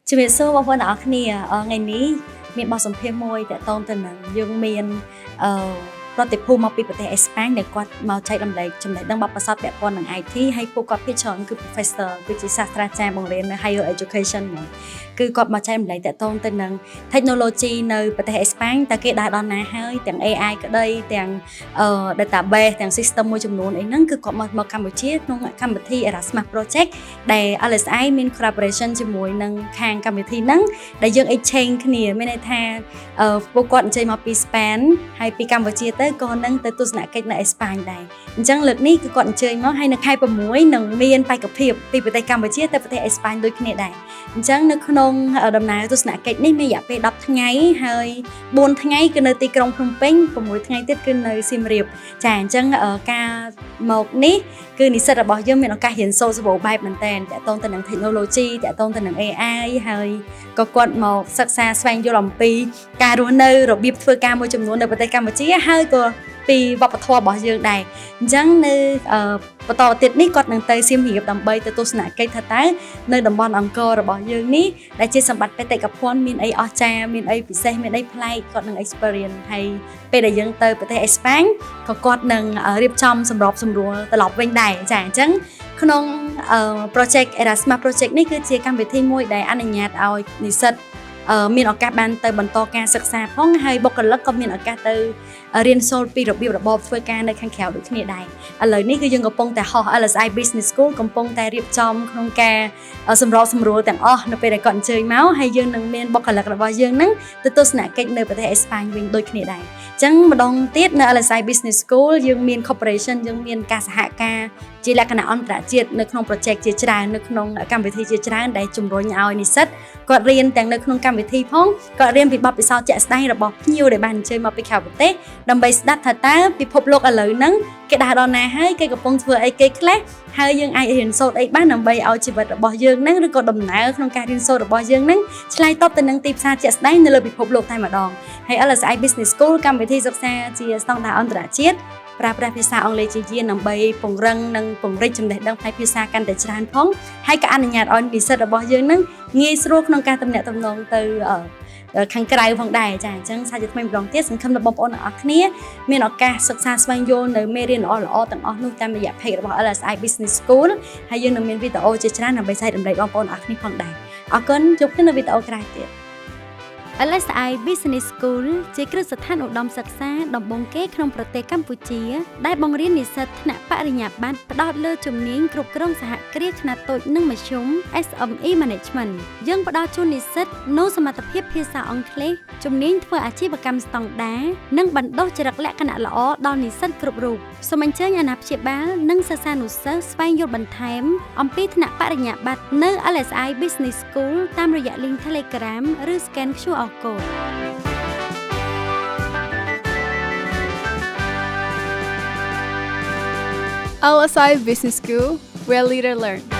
ជំរាបសួរបងប្អូនទាំងអស់គ្នាថ្ងៃនេះមានបទសម្ភាសន៍មួយទាក់ទងទៅនឹងយើងមានប្រតិភូមកពីប្រទេសអេស្ប៉ាញដែលគាត់មកចែករំលែកចំណេះដឹងបទពិសោធន៍ពាក់ព័ន្ធនឹង IT ហើយពួកគាត់ភាគច្រើនគឺ professor គឺជាសាស្ត្រាចារ្យបង្រៀននៅ higher education ហ្មងគឺគាត់មកចែករំលែកទាក់ទងទៅនឹង technology នៅប្រទេសអេស្ប៉ាញតើគេដើរដល់ណាហើយទាំង AI ក្តីទាំងdatabase ទាំង system មួយចំនួនអីហ្នឹងគឺគាត់មកកម្ពុជាក្នុងកម្មវិធី Erasmus Project ដែល LSI មាន collaboration ជាមួយនឹងខាងកម្មវិធីហ្នឹងដែលយើង exchange គ្នាមានន័យថាពួកគាត់អញ្ជើញមកពី Spain ហើយពីកម្ពុជាទៅក៏នឹងទៅទស្សនកិច្ចនៅអេស្ប៉ាញដែរអញ្ចឹងលើកនេះគឺគាត់អញ្ជើញមកហើយនៅខែ6នឹងមានបេក្ខភាពពីប្រទេសកម្ពុជាទៅប្រទេសអេស្ប៉ាញដូចគ្នាដែរអញ្ចឹងនៅក្នុងដំណើរទស្សនកិច្ចនេះមានរយៈពេល10ថ្ងៃហើយ4ថ្ងៃគឺនៅទីក្រុងភ្នំពេញ6ថ្ងៃទៀតគឺនៅសៀមរាបចាអញ្ចឹងការមកនេះគឺនិស្សិតរបស់យើងមានឱកាសរៀនសូត្រសម្បូរបែបមែនតើតាក់ទងទៅនឹង technology តាក់ទងទៅនឹង AI ហើយក៏គាត់មកសិក្សាស្វែងយល់អំពីការរស់នៅរបៀបធ្វើការមួយចំនួននៅប្រទេសកម្ពុជាហើយក៏ពីវប្បធម៌របស់យើងដែរអញ្ចឹងនៅបន្តទៀតនេះគាត់នឹងទៅសៀមរាបដើម្បីទៅទស្សនកិច្ចថាតើនៅតំបន់អង្គររបស់យើងនេះដែលជាសម្បត្តិបេតិកភណ្ឌមានអីអស្ចារ្យមានអីពិសេសមានអីប្លែកគាត់នឹង experience ហើយពេលដែលយើងទៅប្រទេសអេស្ប៉ាញក៏គាត់នឹងរៀបចំសម្របសម្រួលត្រឡប់វិញដែរចាអញ្ចឹងក្នុង project Erasmus project នេះគឺជាកម្មវិធីមួយដែលអនុញ្ញាតឲ្យនិស្សិតមានឱកាសបានទៅបន្តការសិក្សាផងហើយបុគ្គលិកក៏មានឱកាសទៅរៀនសូត្រពីរបៀបរបបធ្វើការនៅខាងក្រៅដូចគ្នាដែរឥឡូវនេះគឺយើងកំពុងតែហោះ LSI Business School កំពុងតែរៀបចំក្នុងការសម្របសម្រួលទាំងអស់នៅពេលដែលគាត់អញ្ជើញមកហើយយើងនឹងមានបុគ្គលិករបស់យើងនឹងទៅទស្សនកិច្ចនៅប្រទេសអេស្ប៉ាញវិញដូចគ្នាដែរអញ្ចឹងម្ដងទៀតនៅ LSI Business School យើងមាន cooperation យើងមានការសហការជាលក្ខណៈអន្តរជាតិនៅក្នុង project ជាច្រើននៅក្នុងកម្មវិធីជាច្រើនដែលជំរុញឲ្យនិស្សិតគាត់រៀនទាំងនៅក្នុងកម្មវិធីផងគាត់រៀនពីបទពិសោធន៍ជាក់ស្ដែងរបស់ភ្ញៀវដែលបានអញ្ជើញមកពីក្រៅប្រទេសដើម្បីស្ដាប់ថាតើពិភពលោកឥឡូវហ្នឹងគេដើរដល់ណាហើយគេកំពុងធ្វើអីគេខ្លះហើយយើងអាចរៀនសូត្រអីបានដើម្បីឲ្យជីវិតរបស់យើងហ្នឹងឬក៏ដំណើរក្នុងការរៀនសូត្ររបស់យើងហ្នឹងឆ្លើយតបទៅនឹងទីផ្សារជាក់ស្ដែងនៅលើពិភពលោកតែម្ដងហើយ LSI Business School កម្មវិធីសិក្សាជាស្តង់ដារអន្តរជាតិប្រើប្រាស់ភាសាអង់គ្លេសជាយានដើម្បីពង្រឹងនិងពង្រីកចំណេះដឹងផ្នែកភាសាកាន់តែច្រើនផងហើយក៏អនុញ្ញាតឲ្យនិស្សិតរបស់យើងនឹងងាយស្រួលក្នុងការទំនាក់ទំនងទៅខាងក្រៅផងដែរចាអញ្ចឹងសាជាថ្មីម្ដងទៀតសង្ឃឹមថាបងប្អូនទាំងអស់គ្នាមានឱកាសសិក្សាស្វែងយល់នៅមេរៀនល្អៗទាំងអស់នោះតាមរយៈ page របស់ LSI Business School ហើយយើងនឹងមានវីដេអូជាច្រើនដើម្បីចែករំលែកបងប្អូនទាំងអស់គ្នាផងដែរអរគុណជួបគ្នានៅវីដេអូក្រោយទៀត LSI Business School ជាគ្រឹះស្ថានឧត្តមសិក្សាដំបូងគេក្នុងប្រទេសកម្ពុជាដែលបង្រៀននិស្សិតថ្នាក់បរិញ្ញាបត្រផ្ដោតលើជំនាញគ្រប់គ្រងសហគ្រាសខ្នាតតូចនិងមធ្យម SME Management យើងផ្ដល់ជូននិស្សិតនូវសមត្ថភាពភាសាអង់គ្លេសជំនាញធ្វើអាជីវកម្មស្តង់ដារនិងបណ្ដុះចរិតលក្ខណៈល្អដល់និស្សិតគ្រប់រូបសូមអញ្ជើញអាណាព្យាបាលនិងសិស្សានុសិស្សស្វែងយល់បន្ថែមអំពីថ្នាក់បរិញ្ញាបត្រនៅ LSI Business School តាមរយៈ link Telegram ឬ scan QR code LSI Business School, where leaders learn.